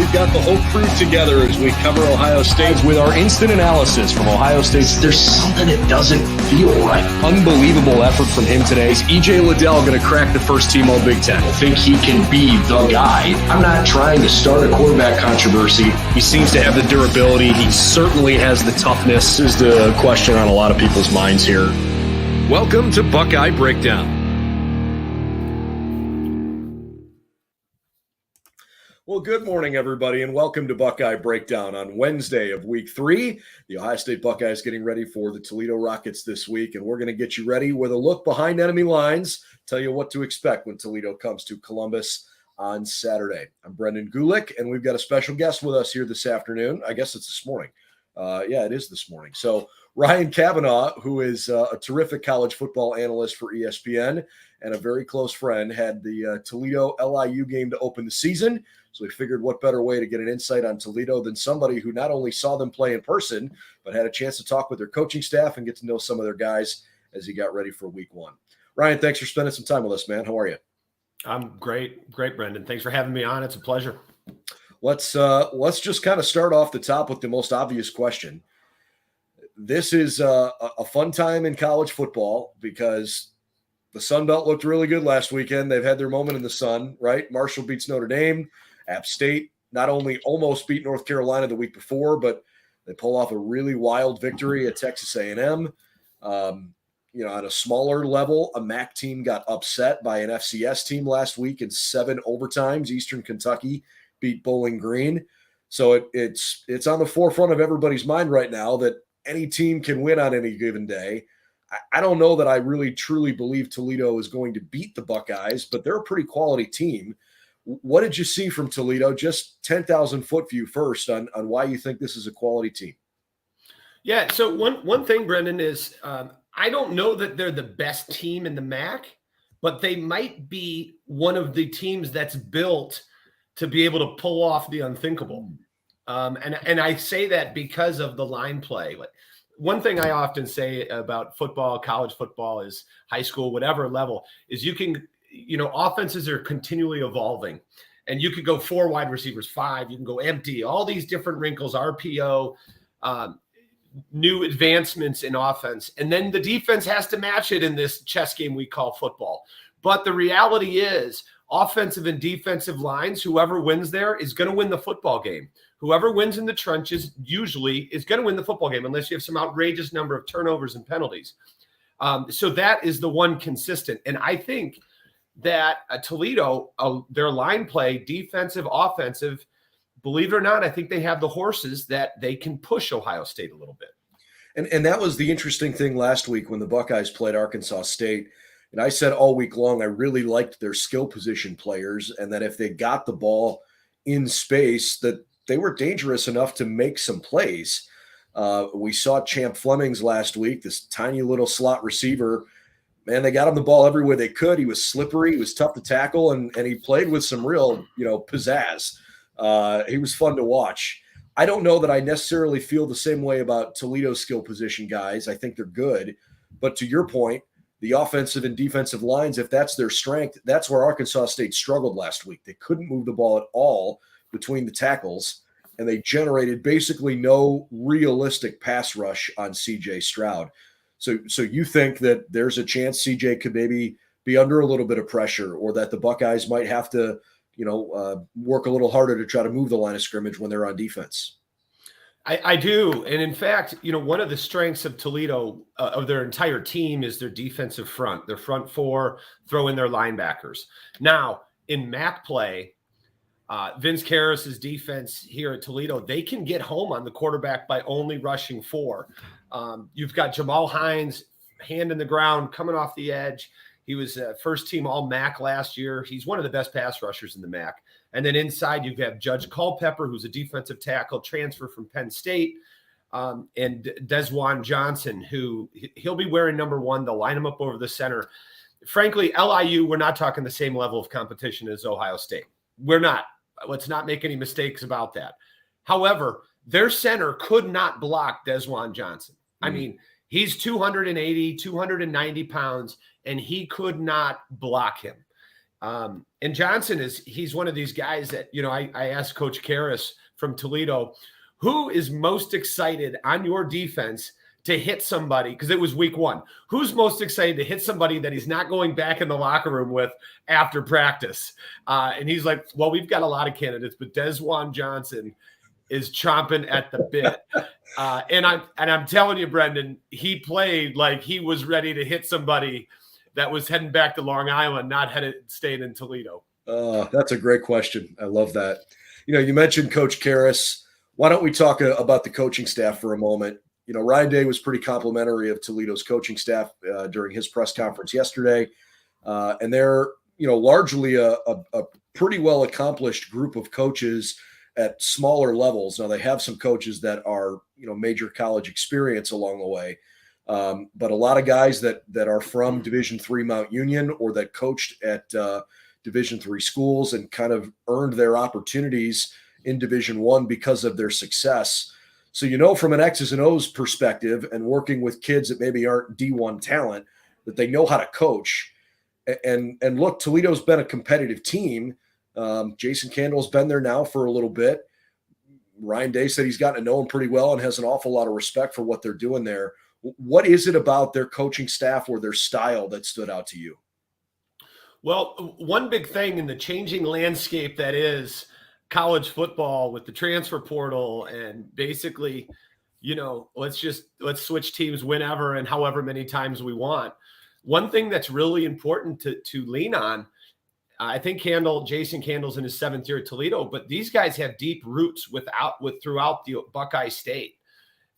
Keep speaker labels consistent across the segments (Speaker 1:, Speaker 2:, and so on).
Speaker 1: we've got the whole crew together as we cover Ohio State with our instant analysis from Ohio State.
Speaker 2: There's something that doesn't feel right.
Speaker 1: Unbelievable effort from him today. Is E.J. Liddell going to crack the first team All Big Ten?
Speaker 2: I think he can be the guy. I'm not trying to start a quarterback controversy.
Speaker 1: He seems to have the durability. He certainly has the toughness. This is the question on a lot of people's minds here. Welcome to Buckeye Breakdown. Well, good morning, everybody, and welcome to Buckeye Breakdown on Wednesday of Week 3. The Ohio State Buckeyes getting ready for the Toledo Rockets this week, and we're going to get you ready with a look behind enemy lines, tell you what to expect when Toledo comes to Columbus on Saturday. I'm Brendan Gulick, and we've got a special guest with us here this afternoon. I guess it's this morning. It is this morning. So Ryan Cavanaugh, who is a terrific college football analyst for ESPN and a very close friend, had the Toledo LIU game to open the season. So we figured what better way to get an insight on Toledo than somebody who not only saw them play in person, but had a chance to talk with their coaching staff and get to know some of their guys as he got ready for Week 1. Ryan, thanks for spending some time with us, man. How are you?
Speaker 3: I'm great, Brendan. Thanks for having me on. It's a pleasure.
Speaker 1: Let's just kind of start off the top with the most obvious question. This is a fun time in college football because the Sun Belt looked really good last weekend. They've had their moment in the sun, right? Marshall beats Notre Dame. App State not only almost beat North Carolina the week before, but they pull off a really wild victory at Texas A&M. On a smaller level, a MAC team got upset by an FCS team last week in 7 overtimes. Eastern Kentucky beat Bowling Green. So it's on the forefront of everybody's mind right now that any team can win on any given day. I don't know that I really truly believe Toledo is going to beat the Buckeyes, but they're a pretty quality team. What did you see from Toledo? Just 10,000-foot view first on why you think this is a quality team.
Speaker 3: Yeah, so one thing, Brendan, is I don't know that they're the best team in the MAC, but they might be one of the teams that's built to be able to pull off the unthinkable. And I say that because of the line play. Like, one thing I often say about football, college football, is high school, whatever level, is offenses are continually evolving. And you could go 4 wide receivers, 5, you can go empty, all these different wrinkles, RPO, new advancements in offense. And then the defense has to match it in this chess game we call football. But the reality is offensive and defensive lines, whoever wins there is going to win the football game. Whoever wins in the trenches usually is going to win the football game unless you have some outrageous number of turnovers and penalties. So that is the one consistent. And I think that Toledo, their line play, defensive, offensive, believe it or not, I think they have the horses that they can push Ohio State a little bit.
Speaker 1: And that was the interesting thing last week when the Buckeyes played Arkansas State. And I said all week long, I really liked their skill position players, and that if they got the ball in space, that they were dangerous enough to make some plays. We saw Champ Flemings last week, this tiny little slot receiver. Man, they got him the ball everywhere they could. He was slippery. He was tough to tackle, and he played with some real, pizzazz. He was fun to watch. I don't know that I necessarily feel the same way about Toledo's skill position guys. I think they're good. But to your point, the offensive and defensive lines, if that's their strength, that's where Arkansas State struggled last week. They couldn't move the ball at all between the tackles, and they generated basically no realistic pass rush on C.J. Stroud. So you think that there's a chance C.J. could maybe be under a little bit of pressure, or that the Buckeyes might have to, work a little harder to try to move the line of scrimmage when they're on defense?
Speaker 3: I do. And in fact, one of the strengths of Toledo, of their entire team, is their defensive front. Their front 4, throw in their linebackers. Now, in MAC play, Vince Karras' defense here at Toledo, they can get home on the quarterback by only rushing 4. You've got Jamal Hines, hand in the ground, coming off the edge. He was first team All-MAC last year. He's one of the best pass rushers in the MAC. And then inside you have Judge Culpepper, who's a defensive tackle transfer from Penn State, and Desjuan Johnson, who he'll be wearing number 1. They'll line him up over the center. Frankly, LIU, we're not talking the same level of competition as Ohio State. We're not. Let's not make any mistakes about that. However, their center could not block Desjuan Johnson. I mean, he's 280, 290 pounds, and he could not block him. And Johnson he's one of these guys that, I asked Coach Karras from Toledo, who is most excited on your defense to hit somebody? Because it was week 1. Who's most excited to hit somebody that he's not going back in the locker room with after practice? And he's like, well, we've got a lot of candidates, but Desjuan Johnson is chomping at the bit. And I'm telling you, Brendan, he played like he was ready to hit somebody that was heading back to Long Island, not staying in Toledo.
Speaker 1: That's a great question. I love that. You mentioned Coach Karras. Why don't we talk about the coaching staff for a moment? Ryan Day was pretty complimentary of Toledo's coaching staff during his press conference yesterday. And they're, largely a pretty well accomplished group of coaches at smaller levels. Now they have some coaches that are, major college experience along the way. But a lot of guys that are from Division III Mount Union or that coached at Division III schools and kind of earned their opportunities in Division I because of their success. So, from an X's and O's perspective and working with kids that maybe aren't D1 talent, that they know how to coach. And look, Toledo's been a competitive team. Jason Candle's been there now for a little bit. Ryan Day said he's gotten to know him pretty well and has an awful lot of respect for what they're doing there. What is it about their coaching staff or their style that stood out to you?
Speaker 3: Well, one big thing in the changing landscape that is college football with the transfer portal and basically, let's switch teams whenever and however many times we want. One thing that's really important to lean on, I think Jason Candle's in his 7th year at Toledo, but these guys have deep roots throughout the Buckeye State.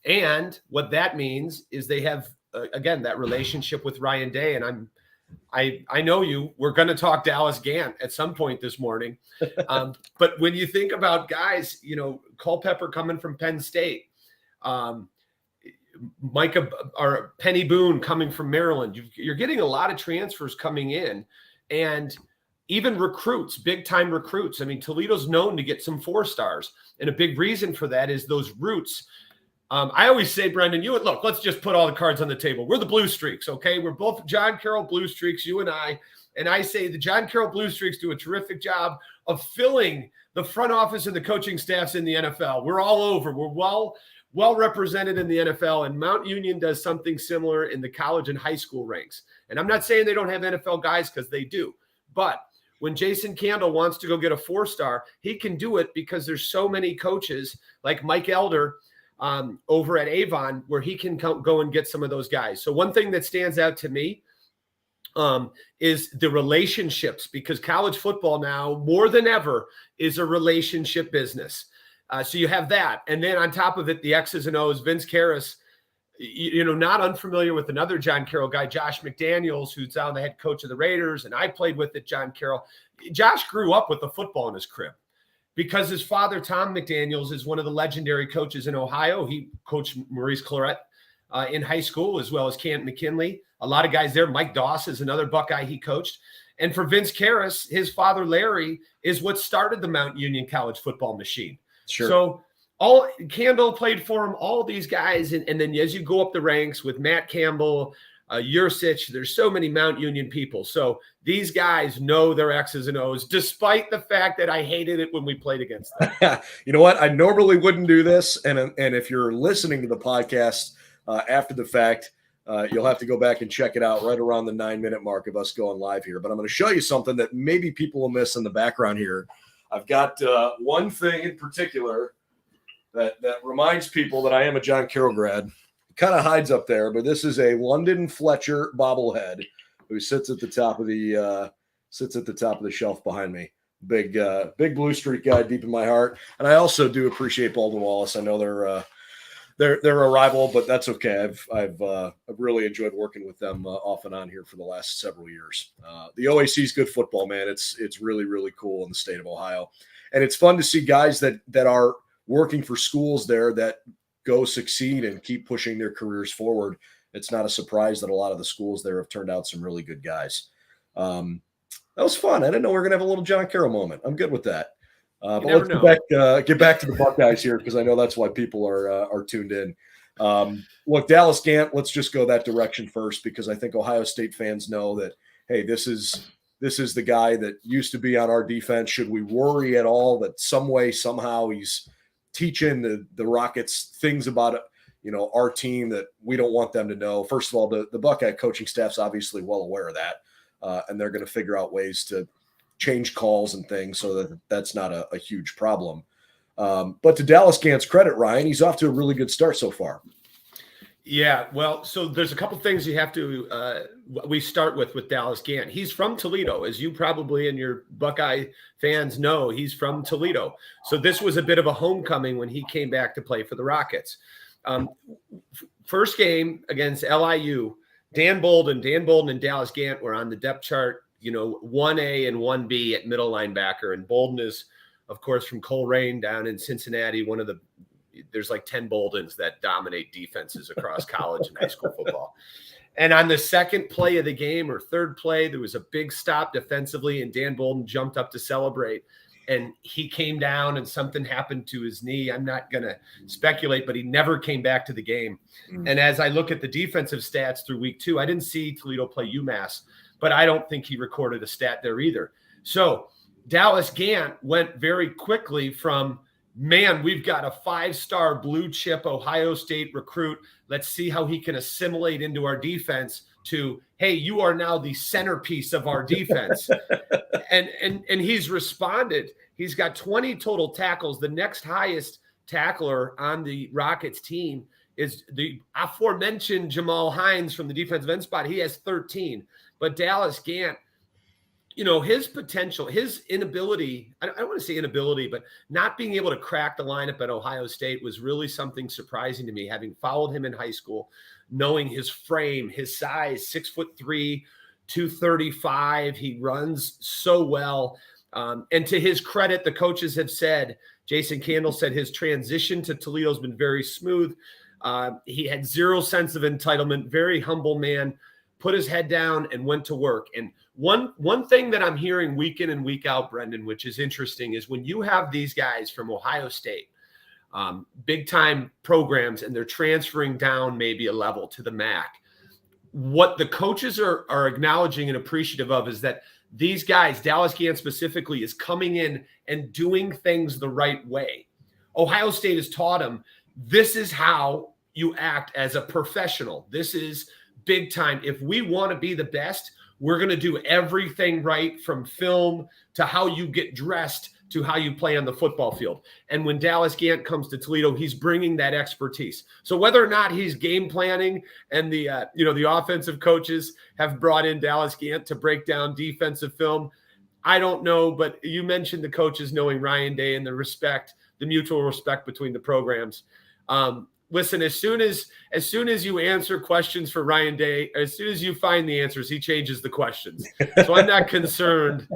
Speaker 3: And what that means is they have, again, that relationship with Ryan Day. And I know we're going to talk Dallas Gant at some point this morning. But when you think about guys, Culpepper coming from Penn State, Micah or Penny Boone coming from Maryland, you're getting a lot of transfers coming in, and even recruits, big time recruits. I mean, Toledo's known to get some 4-stars, and a big reason for that is those roots. I always say, Brendan, look, let's just put all the cards on the table. We're the Blue Streaks, okay? We're both John Carroll Blue Streaks, you and I. And I say the John Carroll Blue Streaks do a terrific job of filling the front office and the coaching staffs in the NFL. We're all over. We're well represented in the NFL, and Mount Union does something similar in the college and high school ranks. And I'm not saying they don't have NFL guys, because they do. But when Jason Candle wants to go get a 4-star, he can do it because there's so many coaches like Mike Elder over at Avon where he can go and get some of those guys. So one thing that stands out to me is the relationships, because college football now more than ever is a relationship business. So you have that. And then on top of it, the X's and O's, Vince Karras, not unfamiliar with another John Carroll guy, Josh McDaniels, who's now the head coach of the Raiders. And I played with John Carroll. Josh grew up with the football in his crib, because his father, Tom McDaniels, is one of the legendary coaches in Ohio. He coached Maurice Claret in high school, as well as Kent McKinley. A lot of guys there. Mike Doss is another Buckeye he coached. And for Vince Karras, his father, Larry, is what started the Mount Union college football machine.
Speaker 1: Sure.
Speaker 3: So Campbell played for him, all these guys. And then as you go up the ranks with Matt Campbell, Yursich, there's so many Mount Union people. So these guys know their X's and O's, despite the fact that I hated it when we played against them.
Speaker 1: You know what? I normally wouldn't do this. And if you're listening to the podcast after the fact, you'll have to go back and check it out right around the 9-minute mark of us going live here. But I'm going to show you something that maybe people will miss in the background here. I've got one thing in particular that reminds people that I am a John Carroll grad. Kind of hides up there, but this is a London Fletcher bobblehead who sits at the top of the shelf behind me. Big Blue Streak guy deep in my heart. And I also do appreciate Baldwin Wallace. I know they're a rival, but that's okay. I've really enjoyed working with them off and on here for the last several years. The OAC is good football, man. It's really, really cool in the state of Ohio. And it's fun to see guys that are working for schools there that go succeed and keep pushing their careers forward. It's not a surprise that a lot of the schools there have turned out some really good guys. That was fun. I didn't know we were going to have a little John Carroll moment. I'm good with that. But let's get back to the Buckeyes here, because I know that's why people are tuned in. Look, Dallas Gant, let's just go that direction first, because I think Ohio State fans know that, hey, this is this is the guy that used to be on our defense. Should we worry at all that some way, somehow he's teaching the Rockets things about, our team that we don't want them to know? First of all, the Buckeye coaching staff's obviously well aware of that, and they're going to figure out ways to change calls and things so that that's not a huge problem. But to Dallas Gant's credit, Ryan, he's off to a really good start so far.
Speaker 3: Yeah, well, so there's a couple things you have to we start with Dallas Gant. He's from Toledo, as you probably and your Buckeye fans know. He's from Toledo. So this was a bit of a homecoming when he came back to play for the Rockets. First game against LIU, Dan Bolden and Dallas Gant were on the depth chart, 1A and 1B at middle linebacker. And Bolden is, of course, from Coleraine down in Cincinnati, there's like 10 Boldens that dominate defenses across college and high school football. And on the second play of the game or third play, there was a big stop defensively, and Dan Bolden jumped up to celebrate. And he came down and something happened to his knee. I'm not going to speculate, but he never came back to the game. And as I look at the defensive stats through week 2, I didn't see Toledo play UMass, but I don't think he recorded a stat there either. So Dallas Gant went very quickly from, man, we've got a 5-star blue chip Ohio State recruit. Let's see how he can assimilate into our defense, to, hey, you are now the centerpiece of our defense. and he's responded. He's got 20 total tackles. The next highest tackler on the Rockets team is the aforementioned Jamal Hines from the defensive end spot. He has 13. But Dallas Gant, his potential, his inability, I don't want to say inability, but not being able to crack the lineup at Ohio State was really something surprising to me, having followed him in high school, knowing his frame, his size, 6'3", 235. He runs so well. And to his credit, the coaches have said, Jason Candle said his transition to Toledo has been very smooth. He had zero sense of entitlement, very humble man, put his head down and went to work. And one thing that I'm hearing week in and week out, Brendan, which is interesting, is when you have these guys from Ohio State, big time programs, and they're transferring down maybe a level to the MAC, what the coaches are acknowledging and appreciative of is that these guys, Dallas Gant specifically, is coming in and doing things the right way. Ohio State has taught him, this is how you act as a professional. This is big time. If we want to be the best, we're going to do everything right, from film to how you get dressed to how you play on the football field. And when Dallas Gant comes to Toledo, he's bringing that expertise. So whether or not he's game planning and the offensive coaches have brought in Dallas Gant to break down defensive film, I don't know. But you mentioned the coaches knowing Ryan Day and the mutual respect between the programs. Listen, as soon as you answer questions for Ryan Day, as soon as you find the answers, he changes the questions. So I'm not concerned.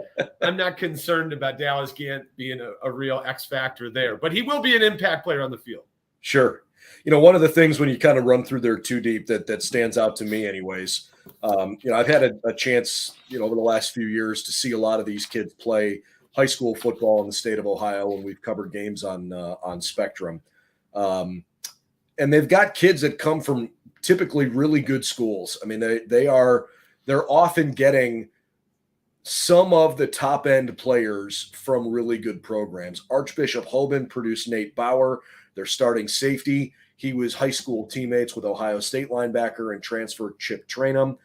Speaker 3: I'm not concerned about Dallas Gant being a real X factor there, but he will be an impact player on the field.
Speaker 1: Sure. One of the things when you kind of run through there too deep that stands out to me anyways, I've had a chance, over the last few years to see a lot of these kids play high school football in the state of Ohio when we've covered games on Spectrum. And they've got kids that come from typically really good schools. I mean, they're often getting some of the top end players from really good programs. Archbishop Hoban produced Nate Bauer, their starting safety. He was high school teammates with Ohio State linebacker and transfer Chip Traynum.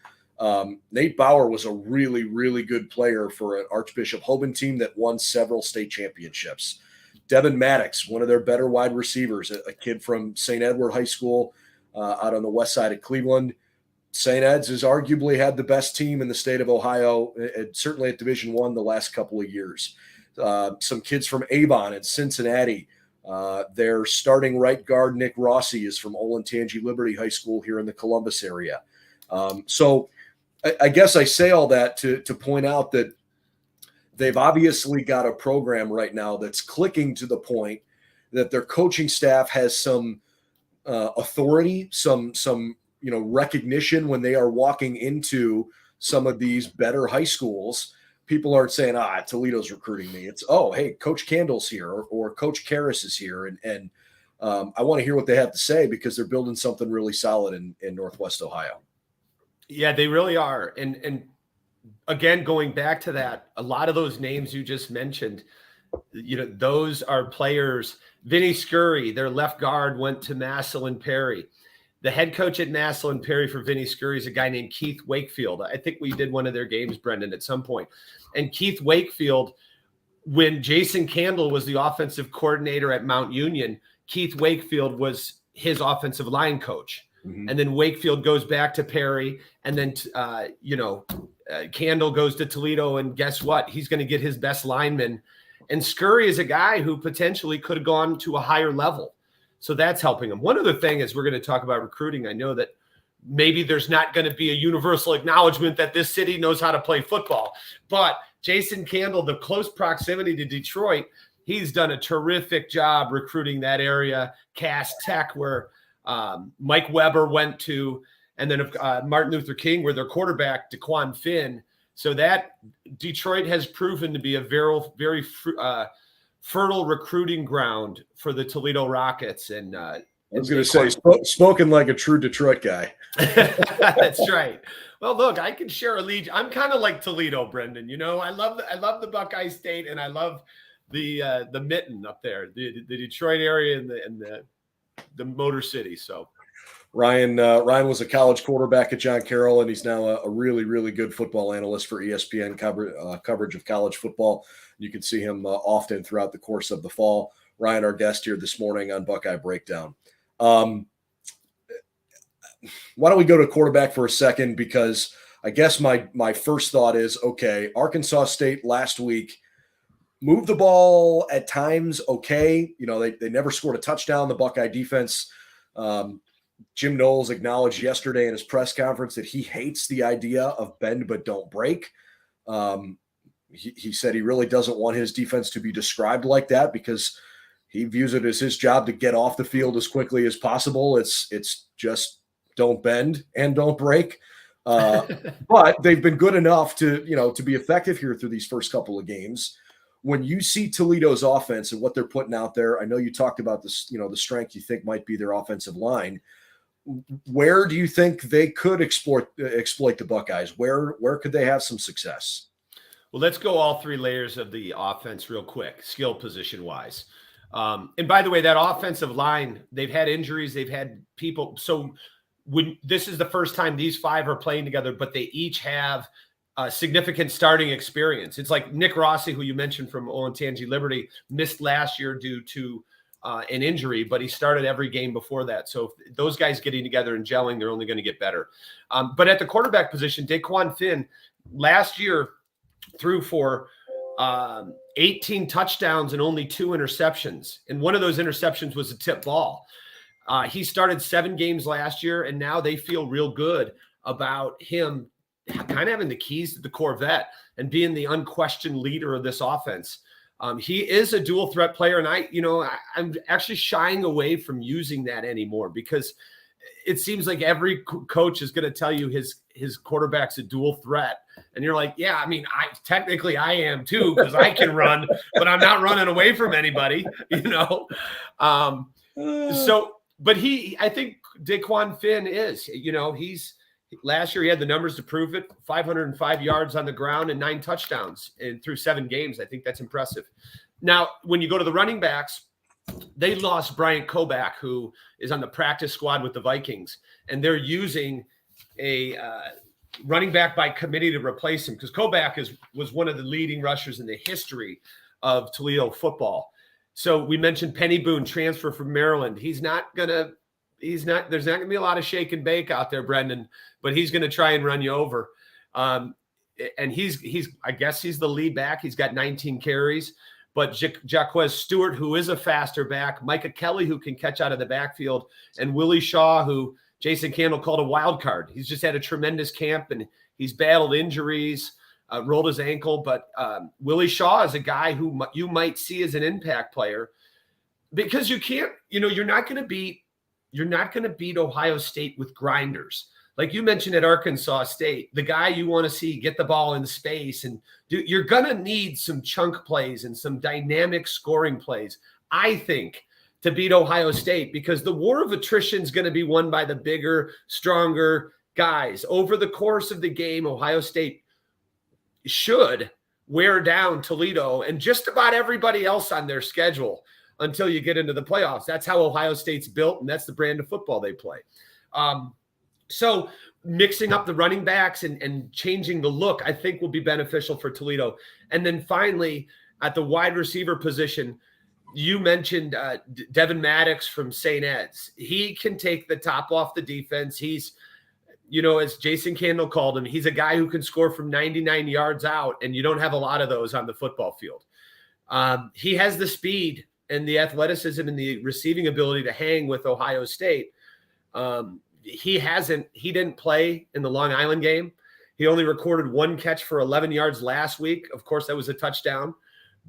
Speaker 1: Nate Bauer was a really, really good player for an Archbishop Hoban team that won several state championships. Devin Maddox, one of their better wide receivers, a kid from St. Edward High School out on the west side of Cleveland. St. Ed's has arguably had the best team in the state of Ohio, certainly at Division I the last couple of years. Some kids from Avon and Cincinnati. Their starting right guard, Nick Rossi, is from Olentangy Liberty High School here in the Columbus area. So I guess I say all that to point out that they've obviously got a program right now that's clicking to the point that their coaching staff has some authority, some recognition when they are walking into some of these better high schools. People aren't saying, Toledo's recruiting me. It's, hey, Coach Candle's here or Coach Karras is here. And I want to hear what they have to say because they're building something really solid in Northwest Ohio.
Speaker 3: Yeah, they really are. And again, going back to that, a lot of those names you just mentioned, those are players. Vinny Scurry, their left guard, went to Massillon Perry. The head coach at Massillon Perry for Vinny Scurry is a guy named Keith Wakefield. I think we did one of their games, Brendan, at some point. And Keith Wakefield, when Jason Candle was the offensive coordinator at Mount Union, Keith Wakefield was his offensive line coach. Mm-hmm. And then Wakefield goes back to Perry. And then, Candle goes to Toledo. And guess what? He's going to get his best lineman. And Scurry is a guy who potentially could have gone to a higher level. So that's helping him. One other thing is we're going to talk about recruiting. I know that maybe there's not going to be a universal acknowledgement that this city knows how to play football. But Jason Candle, the close proximity to Detroit, he's done a terrific job recruiting that area. Cass Tech, where Mike Weber went to, and then Martin Luther King, where their quarterback, DeQuan Finn. So that Detroit has proven to be a very, very fertile recruiting ground for the Toledo Rockets. And I
Speaker 1: was going to say, spoken like a true Detroit guy.
Speaker 3: That's right. Well, look, I can share a lead. I'm kind of like Toledo, Brendan. I love the Buckeye State, and I love the mitten up there, the Detroit area and the Motor City. So
Speaker 1: Ryan was a college quarterback at John Carroll, and he's now a really, really good football analyst for ESPN coverage of college football. You can see him often throughout the course of the fall. Ryan, our guest here this morning on Buckeye Breakdown. Why don't we go to quarterback for a second? Because I guess my first thought is, okay, Arkansas State last week moved the ball at times okay. They never scored a touchdown. The Buckeye defense, Jim Knowles acknowledged yesterday in his press conference that he hates the idea of bend but don't break. He said he really doesn't want his defense to be described like that because he views it as his job to get off the field as quickly as possible. It's just don't bend and don't break. But they've been good enough to be effective here through these first couple of games. When you see Toledo's offense and what they're putting out there, I know you talked about this, the strength you think might be their offensive line. Where do you think they could exploit the Buckeyes? Where could they have some success?
Speaker 3: Well, let's go all three layers of the offense real quick, skill position wise. And by the way, that offensive line, they've had injuries, they've had people. So when this is the first time these five are playing together, but they each have significant starting experience. It's like Nick Rossi, who you mentioned from Olentangy Liberty, missed last year due to an injury, but he started every game before that. So if those guys getting together and gelling, they're only going to get better. But at the quarterback position, DeQuan Finn last year threw for 18 touchdowns and only 2 interceptions. And one of those interceptions was a tip ball. He started 7 games last year, and now they feel real good about him kind of having the keys to the Corvette and being the unquestioned leader of this offense. He is a dual threat player, and I'm actually shying away from using that anymore because it seems like every coach is going to tell you his quarterback's a dual threat. And you're like, yeah, I mean, I am too, because I can run, but I'm not running away from anybody, but I think DeQuan Finn is, last year he had the numbers to prove it, 505 yards on the ground and 9 touchdowns through 7 games. I think that's impressive. Now, when you go to the running backs, they lost Bryant Koback, who is on the practice squad with the Vikings, and they're using a running back by committee to replace him because Koback was one of the leading rushers in the history of Toledo football. So we mentioned Penny Boone, transfer from Maryland. There's not going to be a lot of shake and bake out there, Brendan, but he's going to try and run you over. And I guess he's the lead back. He's got 19 carries. But Jaquez Stewart, who is a faster back, Micah Kelly, who can catch out of the backfield, and Willie Shaw, who Jason Candle called a wild card. He's just had a tremendous camp, and he's battled injuries, rolled his ankle. But Willie Shaw is a guy who you might see as an impact player because you can't, you're not going to beat Ohio State with grinders. Like you mentioned at Arkansas State, the guy you want to see get the ball in space and you're going to need some chunk plays and some dynamic scoring plays, I think, to beat Ohio State, because the war of attrition is going to be won by the bigger, stronger guys. Over the course of the game, Ohio State should wear down Toledo and just about everybody else on their schedule until you get into the playoffs. That's how Ohio State's built, and that's the brand of football they play. So mixing up the running backs and changing the look, I think, will be beneficial for Toledo. And then finally, at the wide receiver position, you mentioned Devin Maddox from St. Ed's. He can take the top off the defense. He's, as Jason Candle called him, he's a guy who can score from 99 yards out, and you don't have a lot of those on the football field. He has the speed and the athleticism and the receiving ability to hang with Ohio State. He didn't play in the Long Island game. He only recorded one catch for 11 yards last week. Of course, that was a touchdown,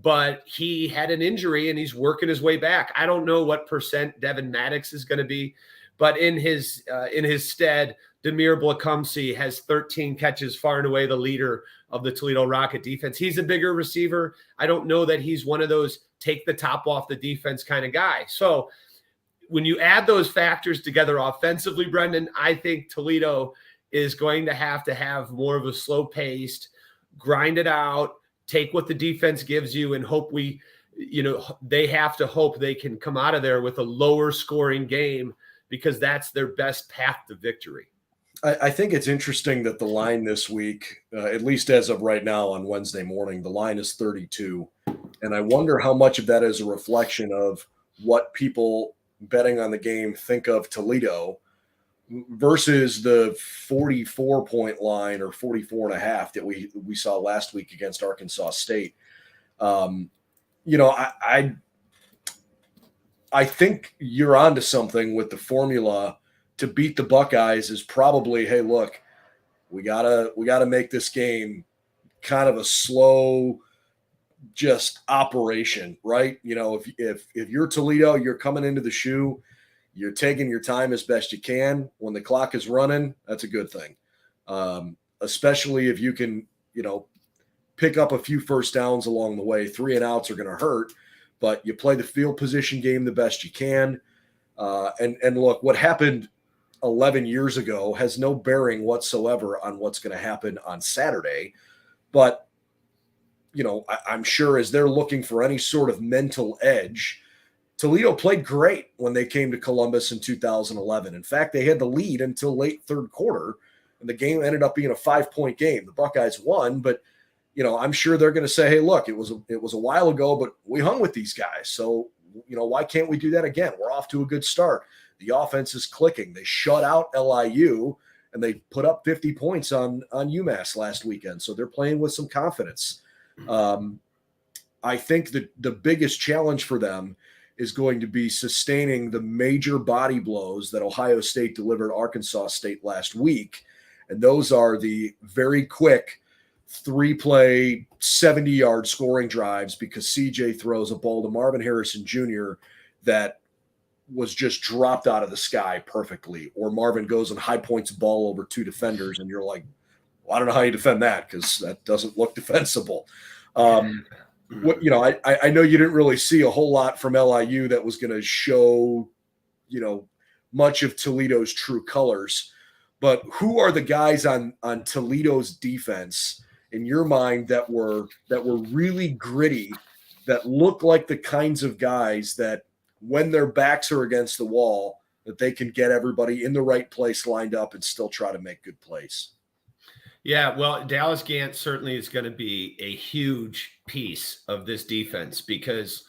Speaker 3: but he had an injury and he's working his way back. I don't know what percent Devin Maddox is going to be, but in his stead, Demir Blakumsey has 13 catches, far and away the leader of the Toledo Rocket defense. He's a bigger receiver. I don't know that he's one of those take the top off the defense kind of guy. So when you add those factors together offensively, Brendan, I think Toledo is going to have more of a slow-paced, grind it out, take what the defense gives you, and hope they have to hope they can come out of there with a lower scoring game, because that's their best path to victory.
Speaker 1: I think it's interesting that the line this week, at least as of right now on Wednesday morning, the line is 32. And I wonder how much of that is a reflection of what people betting on the game think of Toledo versus the 44-point line or 44.5 that we saw last week against Arkansas State. I think you're onto something with the formula to beat the Buckeyes is probably, hey, look, we gotta make this game kind of a slow, just operation, right? If you're Toledo, you're coming into the shoe, you're taking your time as best you can. When the clock is running, that's a good thing. Especially if you can, pick up a few first downs along the way. 3 and outs are going to hurt, but you play the field position game the best you can. And look, what happened 11 years ago has no bearing whatsoever on what's going to happen on Saturday. But, I'm sure as they're looking for any sort of mental edge, Toledo played great when they came to Columbus in 2011. In fact, they had the lead until late third quarter, and the game ended up being a 5-point game. The Buckeyes won, but I'm sure they're going to say, hey, look, it was a while ago, but we hung with these guys. So, why can't we do that again? We're off to a good start. The offense is clicking. They shut out LIU, and they put up 50 points on UMass last weekend. So they're playing with some confidence. I think that the biggest challenge for them is going to be sustaining the major body blows that Ohio State delivered Arkansas State last week. And those are the very quick 3-play, 70-yard scoring drives, because CJ throws a ball to Marvin Harrison Jr. that was just dropped out of the sky perfectly. Or Marvin goes and high points a ball over 2 defenders, and you're like, well, I don't know how you defend that, because that doesn't look defensible. I know you didn't really see a whole lot from LIU that was going to show, much of Toledo's true colors. But who are the guys on Toledo's defense in your mind that were really gritty, that look like the kinds of guys that when their backs are against the wall, that they can get everybody in the right place lined up and still try to make good plays?
Speaker 3: Yeah, well, Dallas Gant certainly is going to be a huge piece of this defense because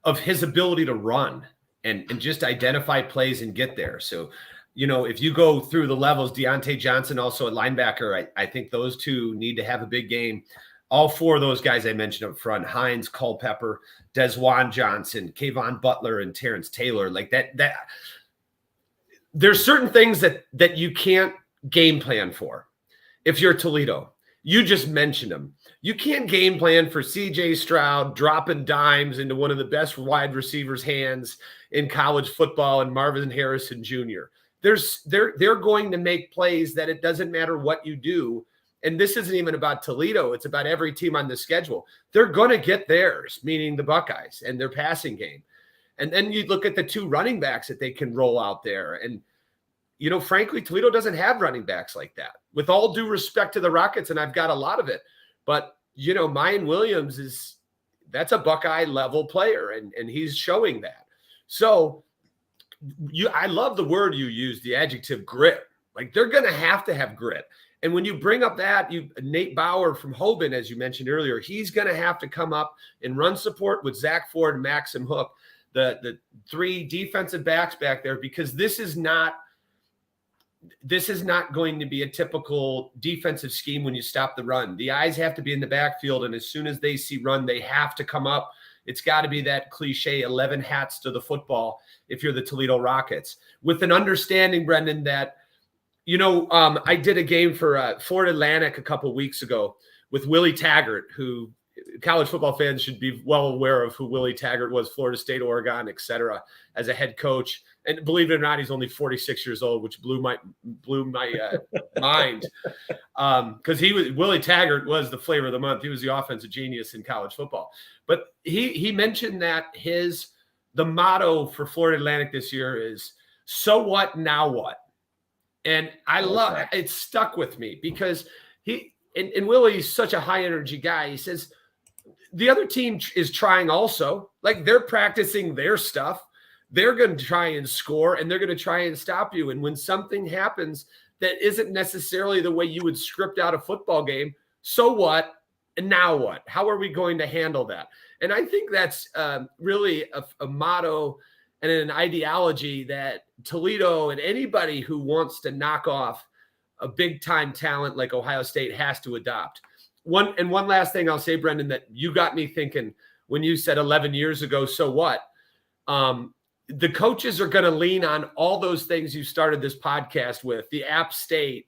Speaker 3: of his ability to run and just identify plays and get there. So, if you go through the levels, Deontay Johnson also at linebacker, I think those two need to have a big game. All 4 of those guys I mentioned up front, Hines, Culpepper, Desjuan Johnson, Kayvon Butler, and Terrence Taylor, like that there's certain things that you can't game plan for. If you're Toledo, you just mentioned them. You can't game plan for CJ Stroud dropping dimes into one of the best wide receivers' hands in college football and Marvin Harrison Jr. They're going to make plays that it doesn't matter what you do. And this isn't even about Toledo. It's about every team on the schedule. They're going to get theirs, meaning the Buckeyes and their passing game. And then you look at the 2 running backs that they can roll out there. And, frankly, Toledo doesn't have running backs like that. With all due respect to the Rockets, and I've got a lot of it, But, Mayan Williams that's a Buckeye level player, and he's showing that. So I love the word you use, the adjective grit. Like, they're going to have grit. And when you bring up that, Nate Bauer from Hoban, as you mentioned earlier, he's going to have to come up and run support with Zach Ford and Maxim Hook, the three defensive backs back there, because this is not going to be a typical defensive scheme when you stop the run. The eyes have to be in the backfield, and as soon as they see run, they have to come up. It's got to be that cliche 11 hats to the football if you're the Toledo Rockets, with an understanding, Brendan, that I did a game for Florida Atlantic a couple weeks ago with Willie Taggart, who college football fans should be well aware of who Willie Taggart was, Florida State, Oregon, et cetera, as a head coach. And believe it or not, he's only 46 years old, which blew my mind. Because Willie Taggart was the flavor of the month. He was the offensive genius in college football. But he mentioned that the motto for Florida Atlantic this year is, so what, now what? And I love it. It stuck with me because and Willie's such a high energy guy. He says the other team is trying also, like they're practicing their stuff. They're going to try and score, and they're going to try and stop you. And when something happens that isn't necessarily the way you would script out a football game, so what? And now what? How are we going to handle that? And I think that's really a motto and an ideology that Toledo and anybody who wants to knock off a big-time talent like Ohio State has to adopt. One last thing I'll say, Brendan, that you got me thinking when you said 11 years ago, so what? The coaches are going to lean on all those things you started this podcast with, the App State,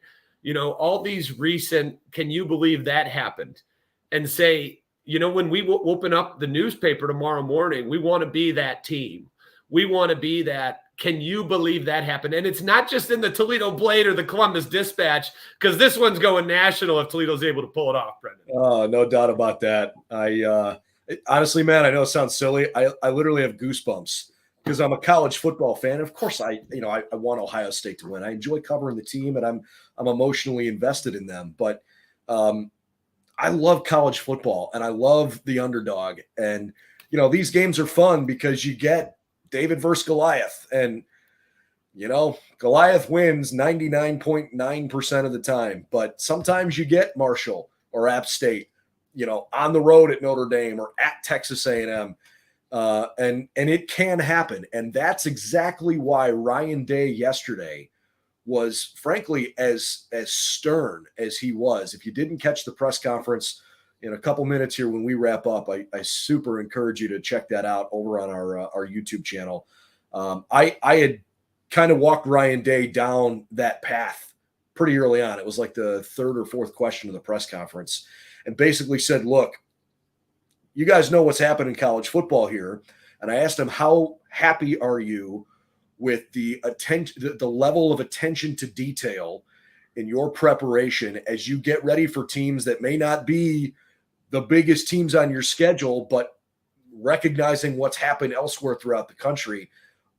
Speaker 3: all these recent, can you believe that happened? And say, when we open up the newspaper tomorrow morning, we want to be that team. We want to be that. Can you believe that happened? And it's not just in the Toledo Blade or the Columbus Dispatch, because this one's going national if Toledo's able to pull it off, Brendan.
Speaker 1: Oh, no doubt about that. Honestly, man, I know it sounds silly. I literally have goosebumps because I'm a college football fan. Of course, I want Ohio State to win. I enjoy covering the team, and I'm emotionally invested in them. But I love college football, and I love the underdog. And these games are fun because you get David versus Goliath, and Goliath wins 99.9% of the time. But sometimes you get Marshall or App State, on the road at Notre Dame or at Texas A&M. And it can happen. And that's exactly why Ryan Day yesterday was, frankly, as stern as he was. If you didn't catch the press conference in a couple minutes here when we wrap up, I super encourage you to check that out over on our YouTube channel. I had kind of walked Ryan Day down that path pretty early on. It was like the third or fourth question of the press conference, and basically said, look, you guys know what's happened in college football here. And I asked him, how happy are you with the level of attention to detail in your preparation as you get ready for teams that may not be the biggest teams on your schedule, but recognizing what's happened elsewhere throughout the country,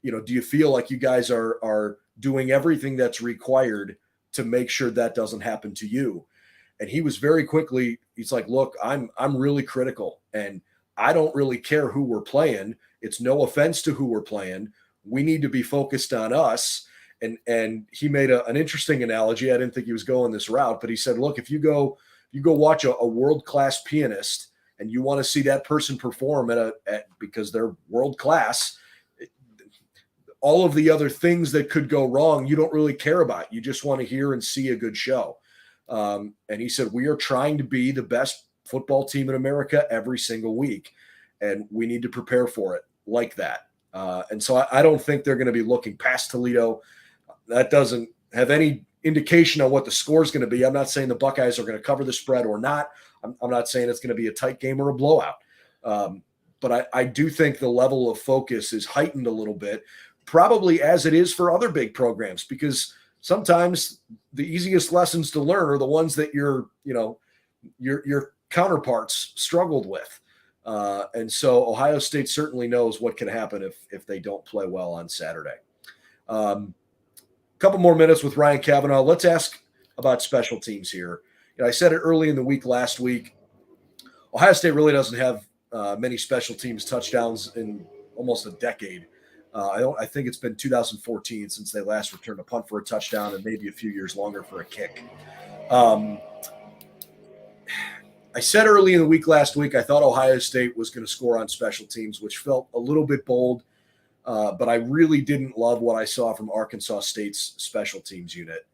Speaker 1: do you feel like you guys are doing everything that's required to make sure that doesn't happen to you? And he was very quickly, he's like, look, I'm really critical, and I don't really care who we're playing. It's no offense to who we're playing. We need to be focused on us. And he made an interesting analogy. I didn't think he was going this route, but he said, look, if you go watch a world-class pianist and you want to see that person perform because they're world-class, all of the other things that could go wrong, you don't really care about. You just want to hear and see a good show. And he said, we are trying to be the best football team in America every single week, and we need to prepare for it like that. And so I don't think they're going to be looking past Toledo. That doesn't have any indication on what the score is going to be. I'm not saying the Buckeyes are going to cover the spread or not. I'm not saying it's going to be a tight game or a blowout. But I do think the level of focus is heightened a little bit, probably as it is for other big programs, because sometimes the easiest lessons to learn are the ones that your counterparts struggled with. And so Ohio State certainly knows what can happen if they don't play well on Saturday. Couple more minutes with Ryan Cavanaugh. Let's ask about special teams here. I said it early in the week last week. Ohio State really doesn't have many special teams touchdowns in almost a decade. I think it's been 2014 since they last returned a punt for a touchdown, and maybe a few years longer for a kick. I said early in the week last week I thought Ohio State was going to score on special teams, which felt a little bit bold, but I really didn't love what I saw from Arkansas State's special teams unit.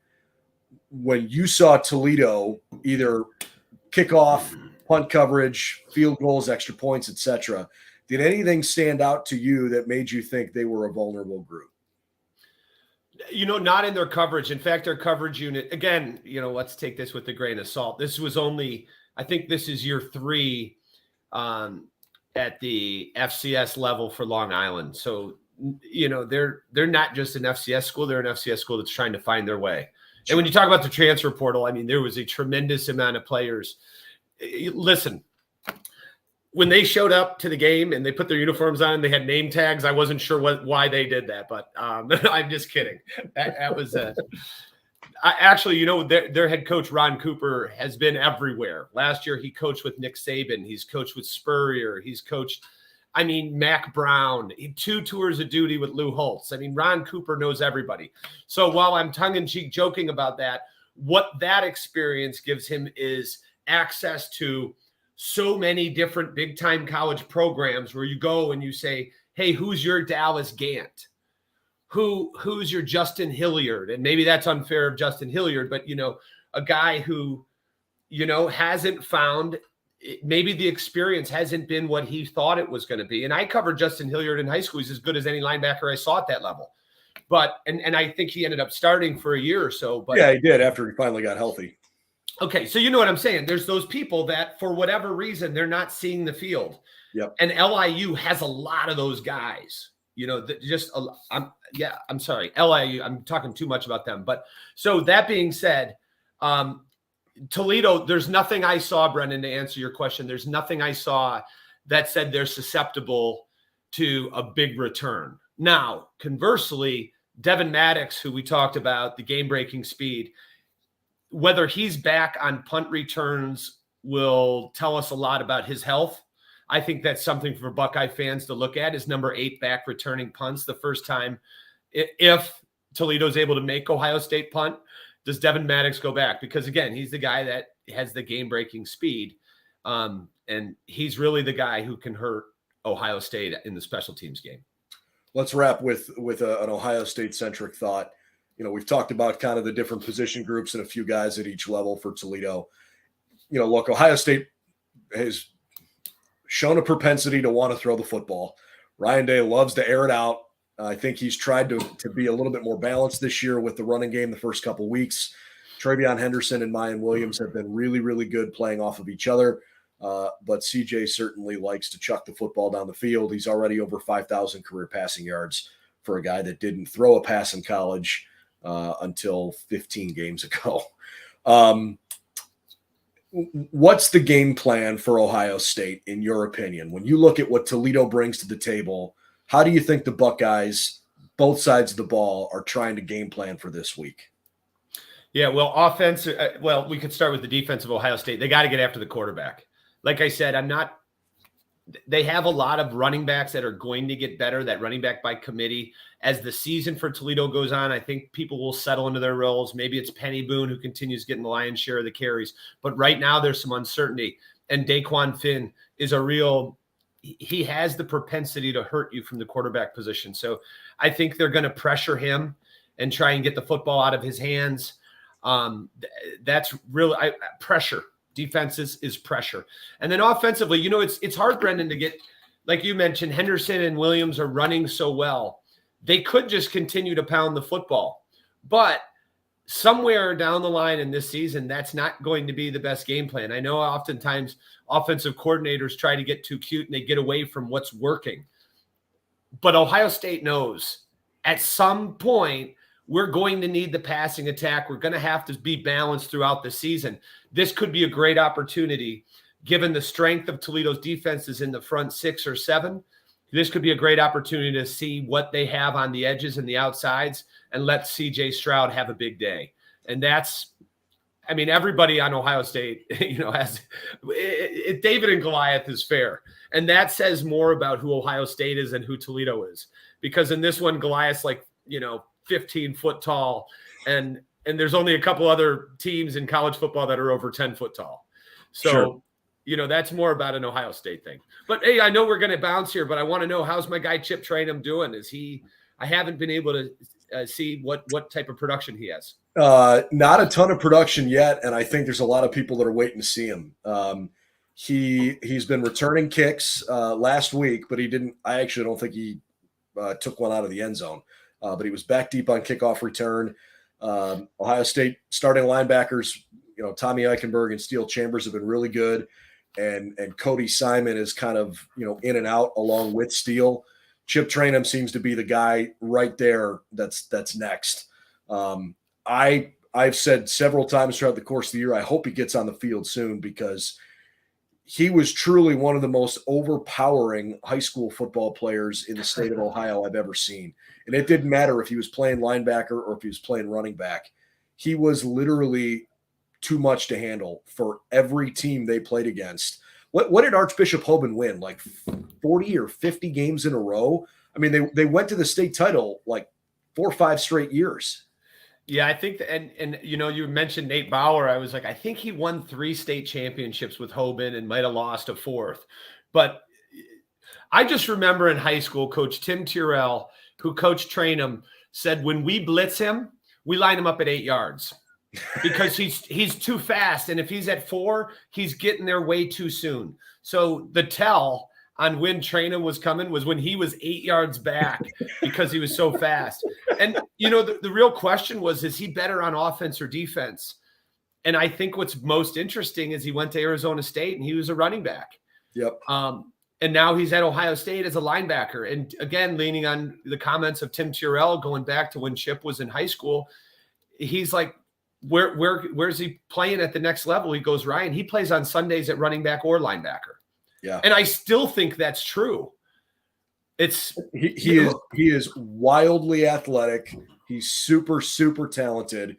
Speaker 1: When you saw Toledo either kickoff, punt coverage, field goals, extra points, etc., did anything stand out to you that made you think they were a vulnerable group?
Speaker 3: Not in their coverage. In fact, their coverage unit, again, let's take this with a grain of salt. This was only, I think this is year 3 at the FCS level for Long Island. So, they're not just an FCS school. They're an FCS school that's trying to find their way. Sure. And when you talk about the transfer portal, I mean, there was a tremendous amount of players. Listen, when they showed up to the game and they put their uniforms on and they had name tags, I wasn't sure why they did that, but I'm just kidding. That was actually, their head coach, Ron Cooper, has been everywhere. Last year, he coached with Nick Saban. He's coached with Spurrier. He's coached, Mac Brown. 2 tours of duty with Lou Holtz. Ron Cooper knows everybody. So while I'm tongue-in-cheek joking about that, what that experience gives him is access to so many different big-time college programs where you go and you say, hey, who's your Dallas Gant? Who's your Justin Hilliard? And maybe that's unfair of Justin Hilliard, but, a guy who, hasn't found, maybe the experience hasn't been what he thought it was going to be. And I covered Justin Hilliard in high school. He's as good as any linebacker I saw at that level. But, and I think he ended up starting for a year or so. But
Speaker 1: yeah, he did after he finally got healthy.
Speaker 3: Okay, so you know what I'm saying. There's those people that, for whatever reason, they're not seeing the field.
Speaker 1: Yep.
Speaker 3: And LIU has a lot of those guys. I'm sorry, LIU. I'm talking too much about them. But so that being said, Toledo, there's nothing I saw, Brendan, to answer your question. There's nothing I saw that said they're susceptible to a big return. Now, conversely, Devin Maddox, who we talked about, the game-breaking speed, whether he's back on punt returns will tell us a lot about his health. I think that's something for Buckeye fans to look at, is number 8 back returning punts. The first time, if Toledo's able to make Ohio State punt, does Devin Maddox go back? Because, again, he's the guy that has the game-breaking speed, and he's really the guy who can hurt Ohio State in the special teams game. Let's
Speaker 1: wrap with an Ohio State-centric thought. We've talked about kind of the different position groups and a few guys at each level for Toledo. Look, Ohio State has shown a propensity to want to throw the football. Ryan Day loves to air it out. I think he's tried to be a little bit more balanced this year with the running game the first couple of weeks. Travion Henderson and Mayan Williams have been really, really good playing off of each other. But CJ certainly likes to chuck the football down the field. He's already over 5,000 career passing yards for a guy that didn't throw a pass in college until 15 games ago. What's the game plan for Ohio State, in your opinion? When you look at what Toledo brings to the table, how do you think the Buckeyes, both sides of the ball, are trying to game plan for this week?
Speaker 3: Yeah, well, we could start with the defense of Ohio State. They got to get after the quarterback. Like I said, they have a lot of running backs that are going to get better, that running back by committee. As the season for Toledo goes on, I think people will settle into their roles. Maybe it's Penny Boone who continues getting the lion's share of the carries. But right now there's some uncertainty. And Daquan Finn is he has the propensity to hurt you from the quarterback position. So I think they're going to pressure him and try and get the football out of his hands. That's really pressure. Defense is pressure. And then offensively, it's hard, Brendan, to get, like you mentioned, Henderson and Williams are running so well. They could just continue to pound the football. But somewhere down the line in this season, that's not going to be the best game plan. I know oftentimes offensive coordinators try to get too cute and they get away from what's working. But Ohio State knows at some point we're going to need the passing attack. We're going to have to be balanced throughout the season. This could be a great opportunity, given the strength of Toledo's defenses in the front 6 or 7. This could be a great opportunity to see what they have on the edges and the outsides and let CJ Stroud have a big day. And I mean, everybody on Ohio State, has David and Goliath is fair. And that says more about who Ohio State is and who Toledo is. Because in this one, Goliath's 15 foot tall. And there's only a couple other teams in college football that are over 10 foot tall. So, sure. That's more about an Ohio State thing. But, hey, I know we're going to bounce here, but I want to know, how's my guy Chip Traynum doing? I haven't been able to see what type of production he has.
Speaker 1: Not a ton of production yet, and I think there's a lot of people that are waiting to see him. He's been returning kicks last week, but he didn't. I actually don't think he took one out of the end zone, but he was back deep on kickoff return. Ohio State starting linebackers, Tommy Eichenberg and Steele Chambers have been really good, and Cody Simon is kind of in and out along with Steele. Chip Traynum seems to be the guy right there that's next. I've said several times throughout the course of the year, I hope he gets on the field soon, because he was truly one of the most overpowering high school football players in the state of Ohio I've ever seen. And it didn't matter if he was playing linebacker or if he was playing running back. He was literally too much to handle for every team they played against. What did Archbishop Hoban win? 40 or 50 games in a row? I mean, they went to the state title 4 or 5 straight years.
Speaker 3: Yeah, I think and you mentioned Nate Bauer. I was I think he won 3 state championships with Hoban and might have lost a 4th. But I just remember in high school, Coach Tim Tyrrell, who coached Traynum, said when we blitz him, we line him up at 8 yards. Because he's too fast, and if he's at 4, he's getting there way too soon. So the tell on when Traynum was coming was when he was 8 yards back, because he was so fast. And the real question was, is he better on offense or defense? And I think what's most interesting is he went to Arizona State and he was a running back.
Speaker 1: Yep.
Speaker 3: And now he's at Ohio State as a linebacker. And again, leaning on the comments of Tim Tyrrell, going back to when Chip was in high school, he's where's he playing at the next level? He goes, Ryan, he plays on Sundays at running back or linebacker. Yeah. And I still think that's true.
Speaker 1: He is wildly athletic. He's super, super talented.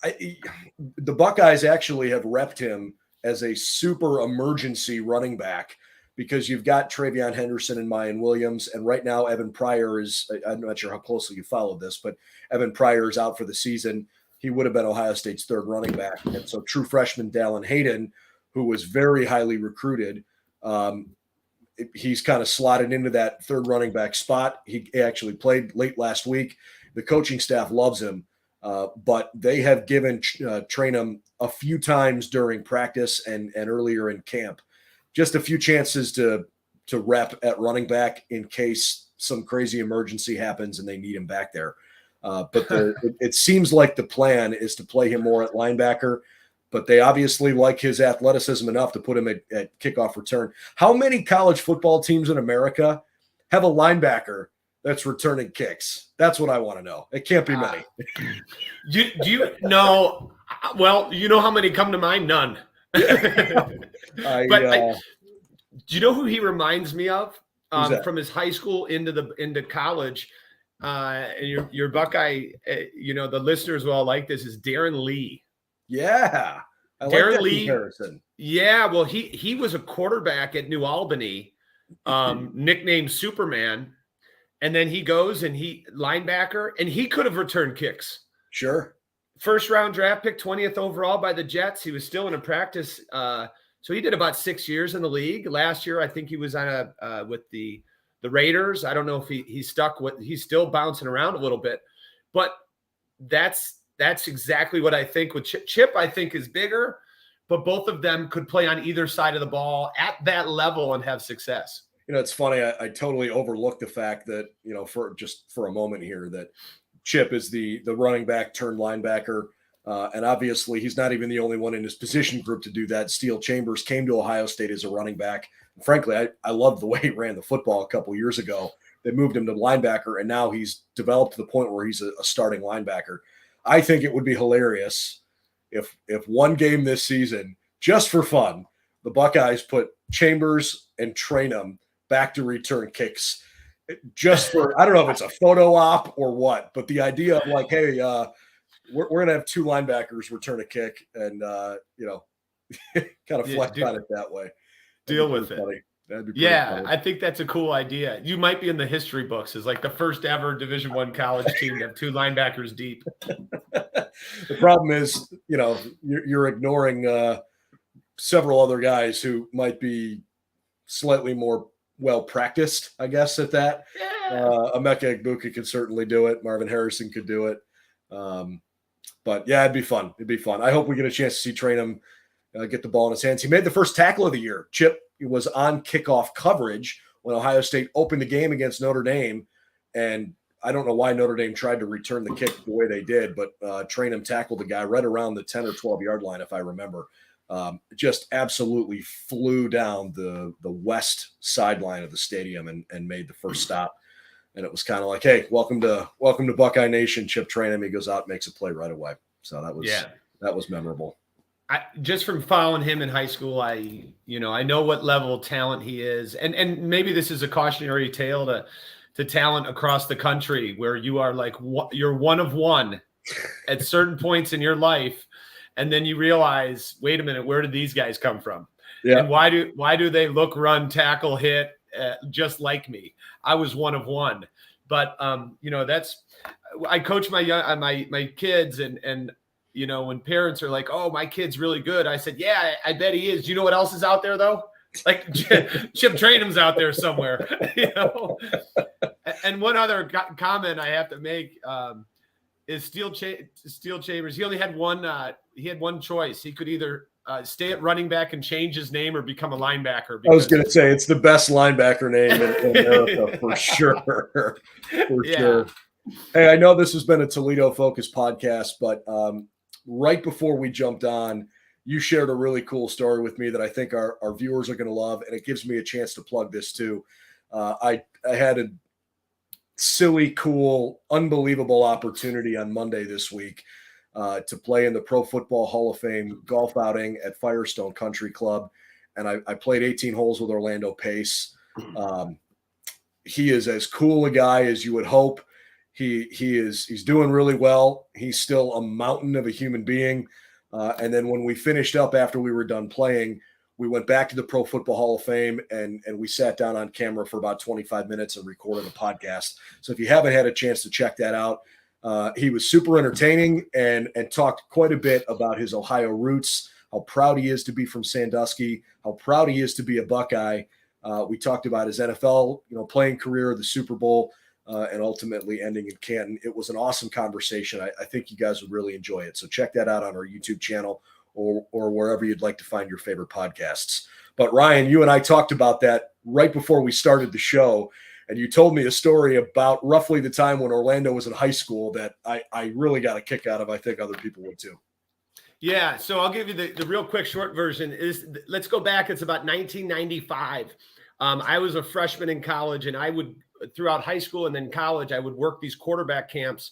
Speaker 1: The Buckeyes actually have repped him as a super emergency running back, because you've got Travion Henderson and Mayan Williams. And right now, Evan Pryor is, I'm not sure how closely you followed this, but Evan Pryor is out for the season. He would have been Ohio State's 3rd running back. And so true freshman Dallin Hayden, who was very highly recruited, he's kind of slotted into that 3rd running back spot. He actually played late last week. The coaching staff loves him, but they have given Traynum a few times during practice and earlier in camp, just a few chances to rep at running back in case some crazy emergency happens and they need him back there. But it seems like the plan is to play him more at linebacker, but they obviously like his athleticism enough to put him at kickoff return. How many college football teams in America have a linebacker that's returning kicks? That's what I want to know. It can't be many.
Speaker 3: Do you know? Well, you know how many come to mind? None. Do you know who he reminds me of from his high school into college? And your Buckeye, the listeners will all like this, is Darren Lee.
Speaker 1: Yeah. I like
Speaker 3: Darren
Speaker 1: that
Speaker 3: Lee
Speaker 1: comparison.
Speaker 3: Yeah. Well, he was a quarterback at New Albany, nicknamed Superman. And then he goes and he linebacker, and he could have returned kicks.
Speaker 1: Sure.
Speaker 3: 1st round draft pick, 20th overall by the Jets. He was still in a practice. So he did about 6 years in the league. Last year, I think he was on with the Raiders. I don't know if he's stuck with, he's still bouncing around a little bit, but that's exactly what I think with Chip. I think is bigger, but both of them could play on either side of the ball at that level and have success.
Speaker 1: It's funny. I totally overlooked the fact that, for a moment here, that Chip is the running back turned linebacker. And obviously he's not even the only one in his position group to do that. Steele Chambers came to Ohio State as a running back. And frankly, I loved the way he ran the football a couple years ago. They moved him to linebacker, and now he's developed to the point where he's a starting linebacker. I think it would be hilarious if one game this season, just for fun, the Buckeyes put Chambers and Traynum back to return kicks, just for, I don't know if it's a photo op or what, but the idea of hey, we're going to have two linebackers return a kick and, kind of flex on it that way.
Speaker 3: Deal with it.
Speaker 1: Funny. That'd be
Speaker 3: Yeah,
Speaker 1: funny.
Speaker 3: I think that's a cool idea. You might be in the history books as like the first ever Division I college team to have two linebackers deep.
Speaker 1: The problem is, you're ignoring several other guys who might be slightly more well-practiced, I guess, at that.
Speaker 3: Yeah.
Speaker 1: Emeka Egbuka could certainly do it. Marvin Harrison could do it. But yeah, it'd be fun. I hope we get a chance to see Traynum get the ball in his hands. He made the first tackle of the year. Chip was on kickoff coverage when Ohio State opened the game against Notre Dame. And I don't know why Notre Dame tried to return the kick the way they did, but Traynum tackled the guy right around the 10 or 12-yard line, if I remember. Just absolutely flew down the west sideline of the stadium and made the first stop. And it was kind of like, hey, welcome to Buckeye Nation, Chip Traynum. He goes out, makes a play right away. So that was memorable.
Speaker 3: Just from following him in high school, I know what level of talent he is. And maybe this is a cautionary tale to talent across the country where you are like, you're one of one at certain points in your life. And then you realize, wait a minute, where did these guys come from? Yeah. And why do they look, run, tackle, hit just like me? I was one of one. But I coach my kids and when parents are like, oh, my kid's really good, I said, yeah, I bet he is. Do you know what else is out there though? Like Chip Traynum's out there somewhere, And one other comment I have to make is Steel Chambers. He only had one choice. He could either stay at running back and change his name or become a linebacker.
Speaker 1: I was going to say it's the best linebacker name in America for sure. Sure. Hey, I know this has been a Toledo focused podcast, but right before we jumped on, you shared a really cool story with me that I think our viewers are going to love, and it gives me a chance to plug this too. I had a silly, cool, unbelievable opportunity on Monday this week to play in the Pro Football Hall of Fame golf outing at Firestone Country Club, and I played 18 holes with Orlando Pace. He is as cool a guy as you would hope. He's doing really well. He's still a mountain of a human being. And then when we finished up after we were done playing, we went back to the Pro Football Hall of Fame and we sat down on camera for about 25 minutes and recorded a podcast. So if you haven't had a chance to check that out, he was super entertaining and talked quite a bit about his Ohio roots, how proud he is to be from Sandusky, how proud he is to be a Buckeye. We talked about his NFL, playing career, the Super Bowl, and ultimately ending in Canton. It was an awesome conversation. I think you guys would really enjoy it. So check that out on our YouTube channel or wherever you'd like to find your favorite podcasts. But Ryan, you and I talked about that right before we started the show. And you told me a story about roughly the time when Orlando was in high school that I really got a kick out of. I think other people would too.
Speaker 3: Yeah. So I'll give you the real quick short version let's go back. It's about 1995. I was a freshman in college, and I would, throughout high school and then college, I would work these quarterback camps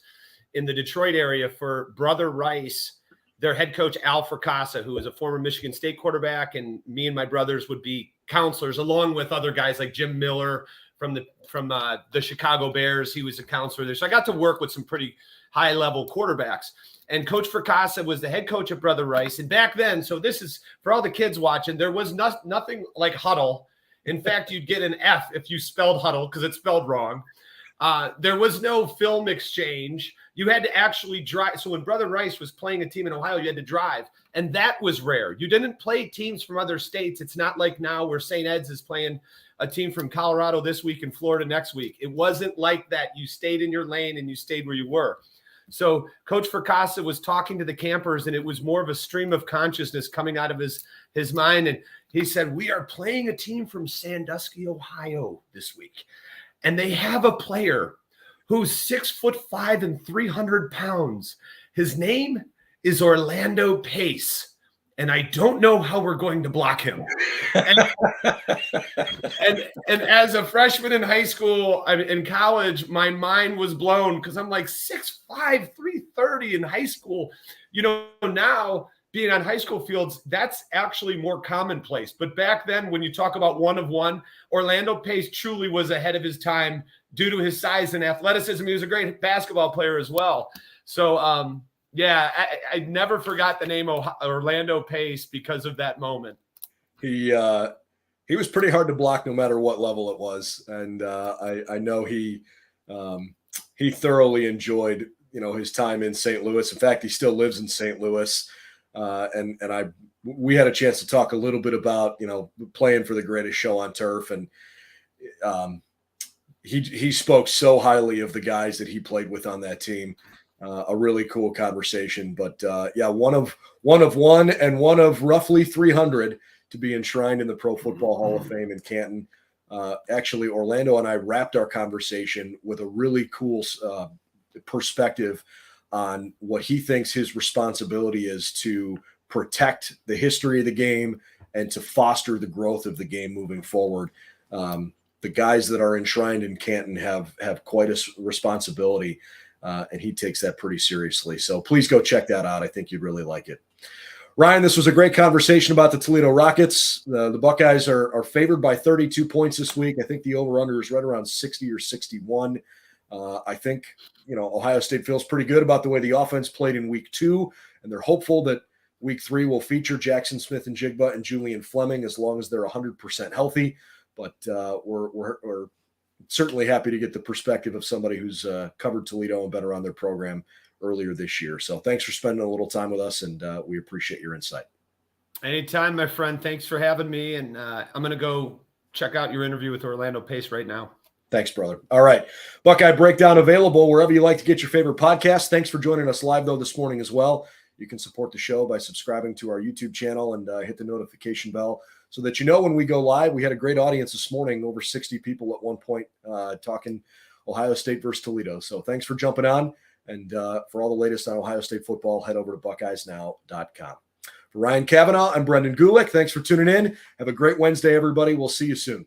Speaker 3: in the Detroit area for Brother Rice, their head coach, Al Fracassa, who was a former Michigan State quarterback. And me and my brothers would be counselors along with other guys like Jim Miller from the Chicago Bears. He was a counselor there. So I got to work with some pretty high level quarterbacks. And Coach Fracassa was the head coach at Brother Rice. And back then, so this is for all the kids watching, there was nothing like huddle. In fact, you'd get an F if you spelled huddle because it's spelled wrong. There was no film exchange. You had to actually drive. So when Brother Rice was playing a team in Ohio, you had to drive. And that was rare. You didn't play teams from other states. It's not like now where St. Ed's is playing a team from Colorado this week and Florida next week. It wasn't like that. You stayed in your lane and you stayed where you were. So Coach Fracassa was talking to the campers, and it was more of a stream of consciousness coming out of his mind. And he said, we are playing a team from Sandusky, Ohio this week. And they have a player who's 6'5" and 300 pounds. His name is Orlando Pace. And I don't know how we're going to block him. And as a freshman in high school, in college, my mind was blown because I'm like 6'5", 330 in high school. Now being on high school fields, that's actually more commonplace. But back then, when you talk about one of one, Orlando Pace truly was ahead of his time due to his size and athleticism. He was a great basketball player as well. So, Yeah, I never forgot the name Orlando Pace because of that moment.
Speaker 1: He was pretty hard to block no matter what level it was, and I know he thoroughly enjoyed his time in St. Louis. In fact, he still lives in St. Louis, and we had a chance to talk a little bit about playing for the greatest show on turf, and he spoke so highly of the guys that he played with on that team. A really cool conversation, but one of one and one of roughly 300 to be enshrined in the Pro Football Hall of Fame in Canton. Actually, Orlando and I wrapped our conversation with a really cool perspective on what he thinks his responsibility is to protect the history of the game and to foster the growth of the game moving forward. The guys that are enshrined in Canton have quite a responsibility, and he takes that pretty seriously. So please go check that out. I think you'd really like it. Ryan, this was a great conversation about the Toledo Rockets. The Buckeyes are favored by 32 points this week. I think the over-under is right around 60 or 61. I think, Ohio State feels pretty good about the way the offense played in week 2, and they're hopeful that week 3 will feature Jackson Smith and Jigba and Julian Fleming as long as they're 100% healthy. But we're certainly happy to get the perspective of somebody who's covered Toledo and been around their program earlier this year. So thanks for spending a little time with us, and we appreciate your insight.
Speaker 3: Anytime, my friend. Thanks for having me, and I'm going to go check out your interview with Orlando Pace right now.
Speaker 1: Thanks, brother. All right. Buckeye Breakdown available wherever you like to get your favorite podcast. Thanks for joining us live, though, this morning as well. You can support the show by subscribing to our YouTube channel and hit the notification bell so that when we go live. We had a great audience this morning, over 60 people at one point talking Ohio State versus Toledo. So thanks for jumping on. And for all the latest on Ohio State football, head over to BuckeyesNow.com. For Ryan Cavanaugh, I'm Brendan Gulick. Thanks for tuning in. Have a great Wednesday, everybody. We'll see you soon.